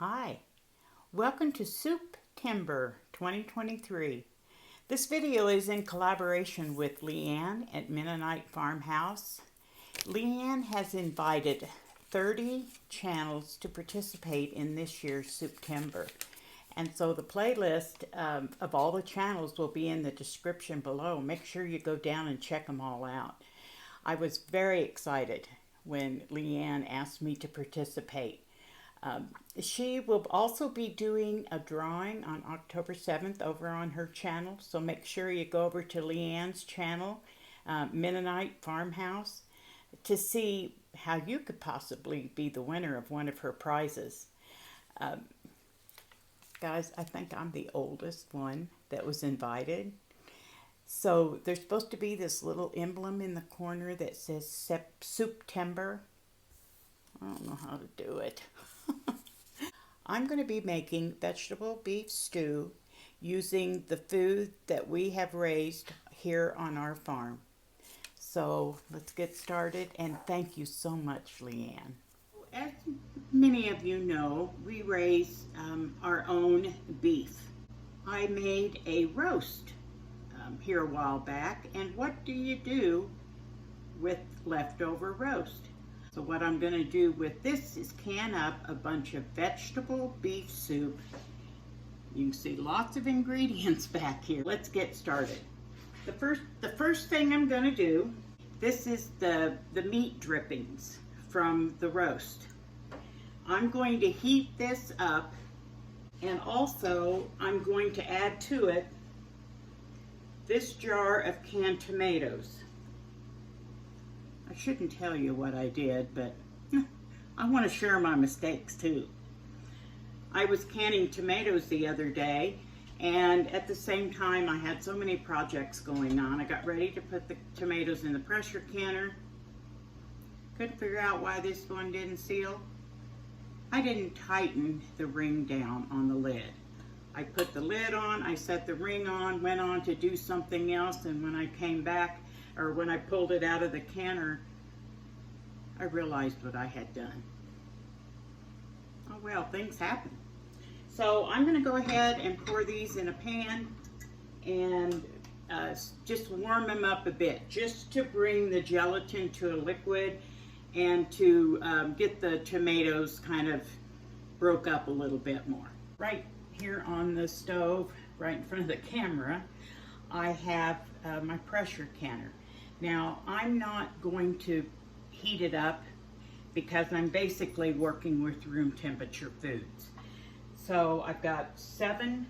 Hi, welcome to Souptember 2023. This video is in collaboration with Leanne at Mennonite Farmhouse. Leanne has invited 30 channels to participate in this year's Souptember. And so the playlist of all the channels will be in the description below. Make sure you go down and check them all out. I was very excited when Leanne asked me to participate. She will also be doing a drawing on October 7th over on her channel. So make sure you go over to Leanne's channel, Mennonite Farmhouse, to see how you could possibly be the winner of one of her prizes. Guys, I think I'm the oldest one that was invited. So there's supposed to be this little emblem in the corner that says Souptember. I don't know how to do it. I'm going to be making vegetable beef stew using the food that we have raised here on our farm. So let's get started, and thank you so much, Leanne. As many of you know, we raise our own beef. I made a roast here a while back, and what do you do with leftover roast? So what I'm going to do with this is can up a bunch of vegetable beef soup. You can see lots of ingredients back here. Let's get started. The first thing I'm going to do, this is the meat drippings from the roast. I'm going to heat this up, and also I'm going to add to it this jar of canned tomatoes. I shouldn't tell you what I did, but I want to share my mistakes too. I was canning tomatoes the other day, and at the same time I had so many projects going on. I got ready to put the tomatoes in the pressure canner. Couldn't figure out why this one didn't seal. I didn't tighten the ring down on the lid. I put the lid on, I set the ring on, went on to do something else, and when I came back, or when I pulled it out of the canner, I realized what I had done. Oh well, things happen. So I'm going to go ahead and pour these in a pan and just warm them up a bit, just to bring the gelatin to a liquid and to get the tomatoes kind of broke up a little bit more. Right here on the stove, right in front of the camera, I have my pressure canner. Now, I'm not going to heat it up because I'm basically working with room temperature foods. So I've got 7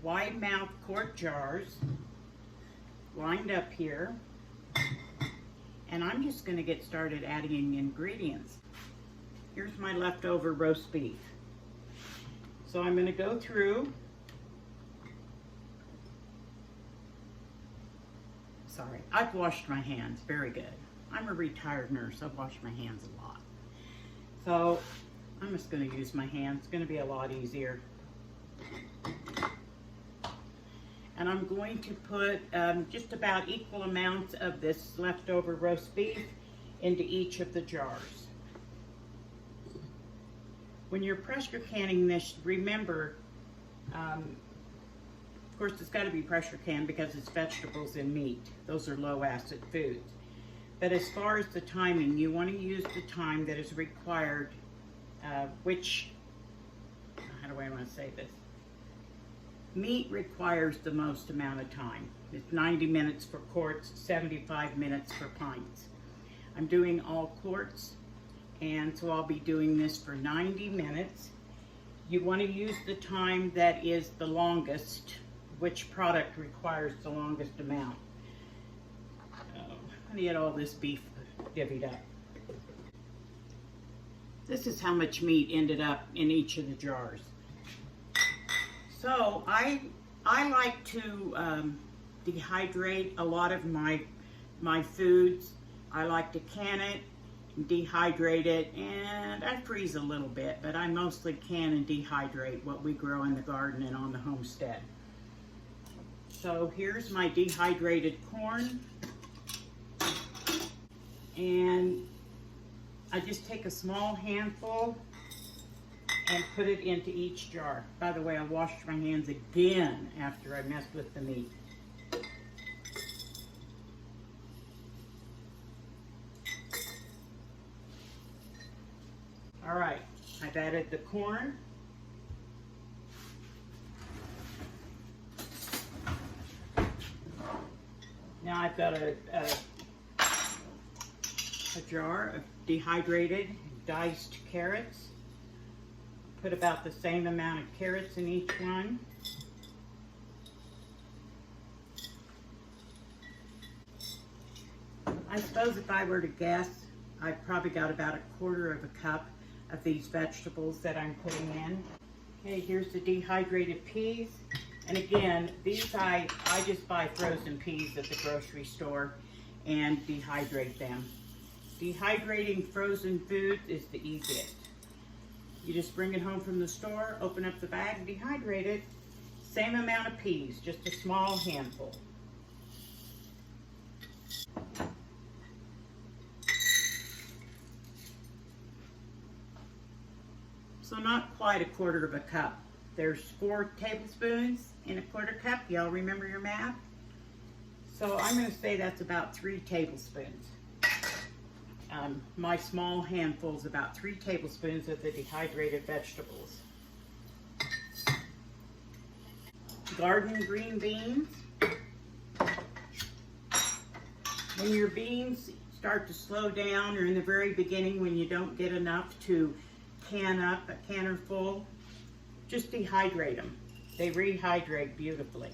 wide mouth quart jars lined up here, and I'm just going to get started adding ingredients. Here's my leftover roast beef. So I'm going to go through. Sorry, I've washed my hands, very good. I'm a retired nurse, I've washed my hands a lot. So I'm just gonna use my hands, it's gonna be a lot easier. And I'm going to put just about equal amounts of this leftover roast beef into each of the jars. When you're pressure canning this, remember, of course, it's got to be pressure canned because it's vegetables and meat. Those are low acid foods. But as far as the timing, you want to use the time that is required, how do I want to say this? Meat requires the most amount of time. It's 90 minutes for quarts, 75 minutes for pints. I'm doing all quarts, and so I'll be doing this for 90 minutes. You want to use the time that is the longest. Which product requires the longest amount. I'm going to get all this beef divvied up. This is how much meat ended up in each of the jars. So I like to dehydrate a lot of my foods. I like to can it, dehydrate it, and I freeze a little bit, but I mostly can and dehydrate what we grow in the garden and on the homestead. So here's my dehydrated corn, and I just take a small handful and put it into each jar. By the way, I washed my hands again after I messed with the meat. All right, I've added the corn. Now I've got a jar of dehydrated diced carrots. Put about the same amount of carrots in each one. I suppose if I were to guess, I've probably got about 1/4 of a cup of these vegetables that I'm putting in. Okay, here's the dehydrated peas. And again, these I just buy frozen peas at the grocery store and dehydrate them. Dehydrating frozen food is the easiest. You just bring it home from the store, open up the bag, dehydrate it. Same amount of peas, just a small handful. So not quite 1/4 of a cup. There's 4 tablespoons in 1/4 cup. Y'all remember your math? So I'm going to say that's about 3 tablespoons. My small handful is about 3 tablespoons of the dehydrated vegetables. Garden green beans. When your beans start to slow down, or in the very beginning when you don't get enough to can up a canner full, just dehydrate them. They rehydrate beautifully.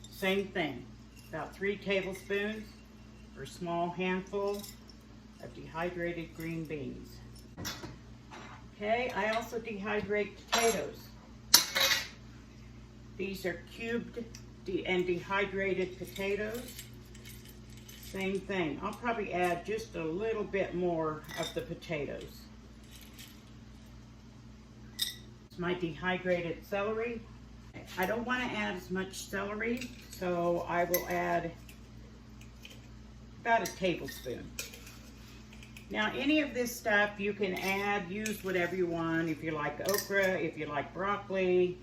Same thing, about 3 tablespoons or small handful of dehydrated green beans. Okay, I also dehydrate potatoes. These are cubed and dehydrated potatoes. Same thing. I'll probably add just a little bit more of the potatoes. My dehydrated celery. I don't want to add as much celery, so I will add about 1 tablespoon. Now, any of this stuff you can add, use whatever you want. If you like okra, if you like broccoli,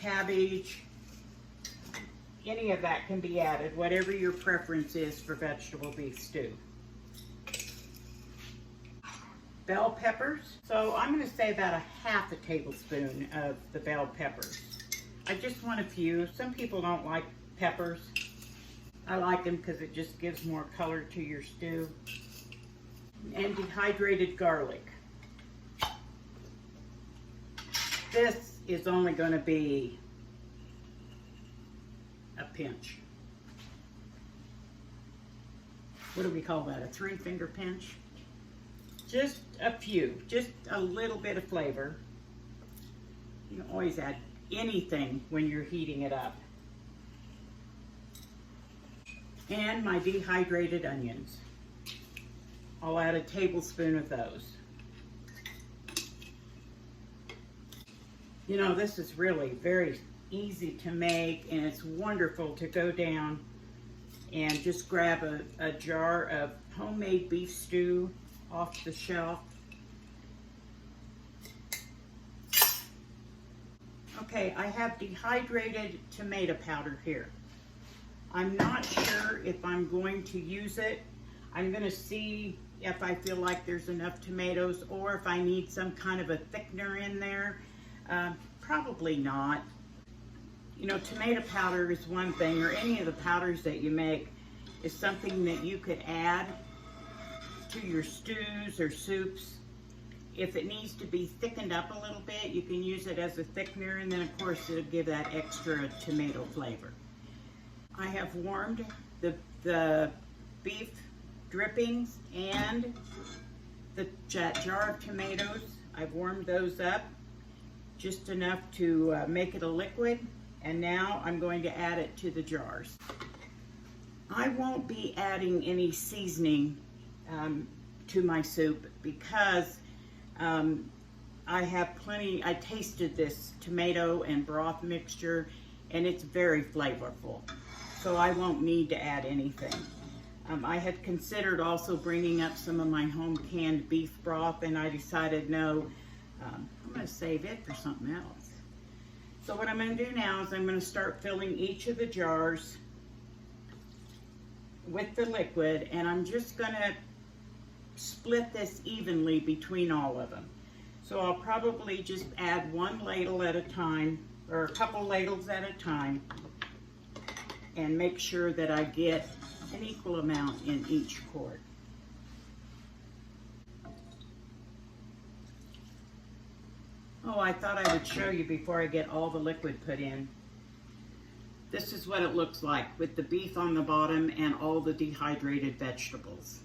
cabbage, any of that can be added, whatever your preference is for vegetable beef stew. Bell peppers. So I'm going to say about 1/2 tablespoon of the bell peppers. I just want a few. Some people don't like peppers. I like them because it just gives more color to your stew. And dehydrated garlic. This is only going to be a pinch. What do we call that? A 3-finger pinch? Just a few, just a little bit of flavor. You can always add anything when you're heating it up. And my dehydrated onions. I'll add 1 tablespoon of those. You know, this is really very easy to make, and it's wonderful to go down and just grab a jar of homemade beef stew off the shelf. Okay, I have dehydrated tomato powder here. I'm not sure if I'm going to use it. I'm going to see if I feel like there's enough tomatoes or if I need some kind of a thickener in there. Probably not. You know, tomato powder is one thing, or any of the powders that you make is something that you could add to your stews or soups. If it needs to be thickened up a little bit, you can use it as a thickener, and then of course it'll give that extra tomato flavor. I have warmed the beef drippings and the jar of tomatoes. I've warmed those up just enough to make it a liquid, and now I'm going to add it to the jars. I won't be adding any seasoning to my soup because I have plenty. I tasted this tomato and broth mixture and it's very flavorful, so I won't need to add anything. I had considered also bringing up some of my home canned beef broth, and I decided no, I'm going to save it for something else. So what I'm going to do now is I'm going to start filling each of the jars with the liquid, and I'm just going to split this evenly between all of them. So I'll probably just add one ladle at a time, or a couple ladles at a time, and make sure that I get an equal amount in each quart. Oh, I thought I would show you before I get all the liquid put in. This is what it looks like with the beef on the bottom and all the dehydrated vegetables.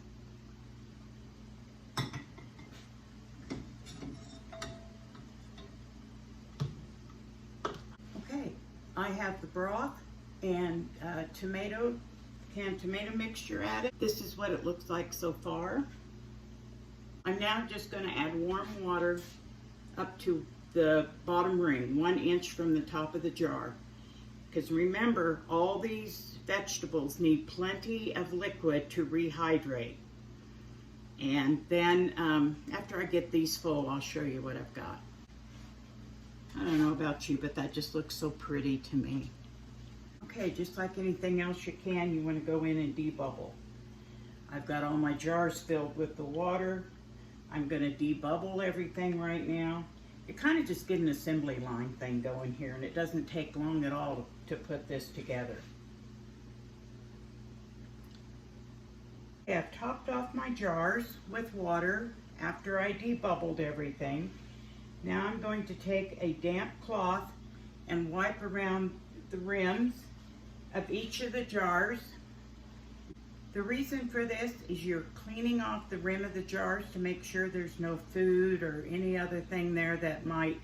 Okay, I have the broth and canned tomato mixture added. This is what it looks like so far. I'm now just going to add warm water up to the bottom ring, 1 inch from the top of the jar. Because remember, all these vegetables need plenty of liquid to rehydrate. And then after I get these full, I'll show you what I've got. I don't know about you, but that just looks so pretty to me. Okay, just like anything else you want to go in and debubble. I've got all my jars filled with the water. I'm going to debubble everything right now. You kind of just get an assembly line thing going here, and it doesn't take long at all to put this together. I've topped off my jars with water after I debubbled everything. Now I'm going to take a damp cloth and wipe around the rims of each of the jars. The reason for this is you're cleaning off the rim of the jars to make sure there's no food or any other thing there that might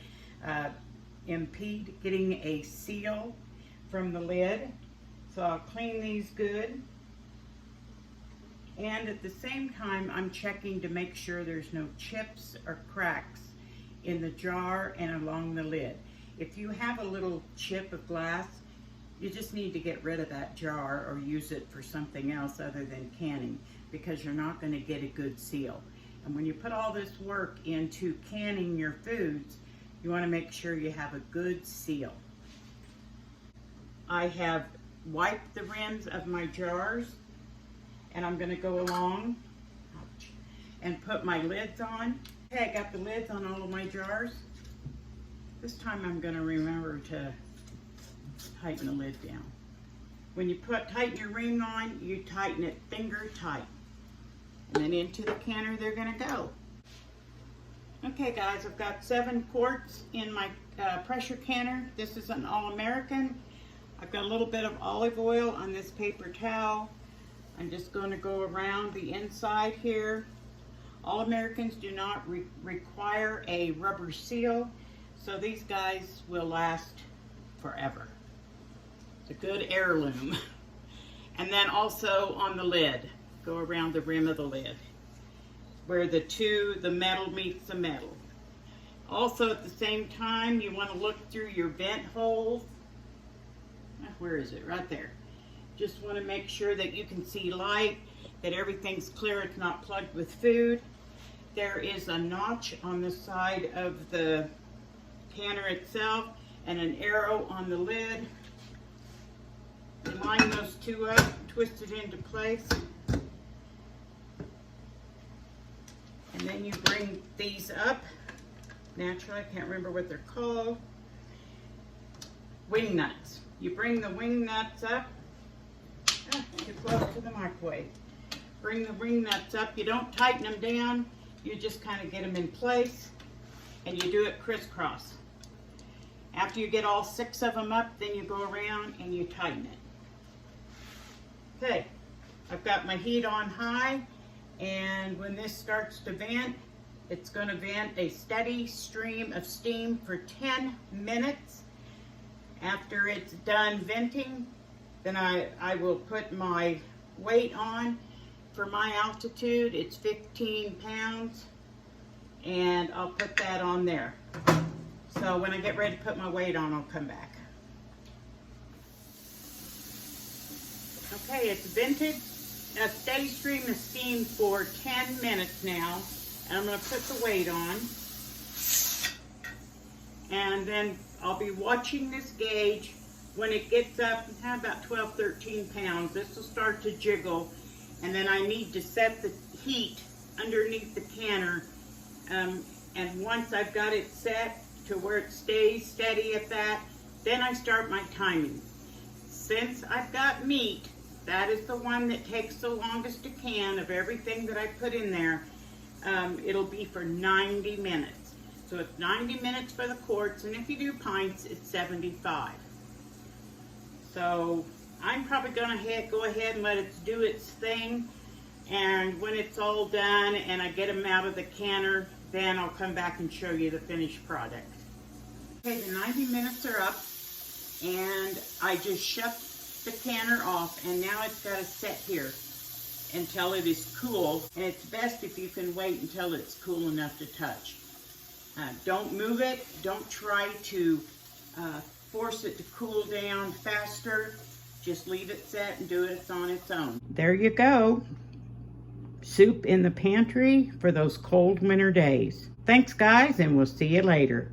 impede getting a seal from the lid. So I'll clean these good. And at the same time, I'm checking to make sure there's no chips or cracks in the jar and along the lid. If you have a little chip of glass, you just need to get rid of that jar or use it for something else other than canning, because you're not going to get a good seal. And when you put all this work into canning your foods, you want to make sure you have a good seal. I have wiped the rims of my jars, and I'm going to go along and put my lids on. Okay, I got the lids on all of my jars. This time I'm going to remember to tighten the lid down. When you tighten your ring on, you tighten it finger tight. And then into the canner they're going to go. Okay guys, I've got 7 quarts in my pressure canner. This is an All-American. I've got a little bit of olive oil on this paper towel. I'm just going to go around the inside here. All-Americans do not require a rubber seal, so these guys will last forever. It's a good heirloom. And then also on the lid, go around the rim of the lid, where the metal meets the metal. Also at the same time, you want to look through your vent holes. Where is it? Right there. Just want to make sure that you can see light, that everything's clear, it's not plugged with food. There is a notch on the side of the canner itself and an arrow on the lid. Line those two up, twist it into place. And then you bring these up. Naturally, I can't remember what they're called. Wing nuts. You bring the wing nuts up. Too close to the microwave. Bring the wing nuts up. You don't tighten them down. You just kind of get them in place. And you do it crisscross. After you get all 6 of them up, then you go around and you tighten it. Okay, I've got my heat on high, and when this starts to vent, it's going to vent a steady stream of steam for 10 minutes. After it's done venting, then I will put my weight on. For my altitude, it's 15 pounds, and I'll put that on there. So when I get ready to put my weight on, I'll come back. Okay, it's vented a steady stream of steam for 10 minutes now, and I'm going to put the weight on. And then I'll be watching this gauge. When it gets up about 12, 13 pounds, this will start to jiggle. And then I need to set the heat underneath the canner. And once I've got it set to where it stays steady at that, then I start my timing. Since I've got meat, that is the one that takes the longest to can of everything that I put in there. It'll be for 90 minutes. So it's 90 minutes for the quarts, and if you do pints, it's 75. So I'm probably gonna go ahead and let it do its thing. And when it's all done and I get them out of the canner, then I'll come back and show you the finished product. Okay, the 90 minutes are up, and I just shut the canner off, and now it's got to set here until it is cool. And it's best if you can wait until it's cool enough to touch. Don't move it. Don't try to force it to cool down faster. Just leave it set and do it on its own. There you go. Soup in the pantry for those cold winter days. Thanks, guys, and we'll see you later.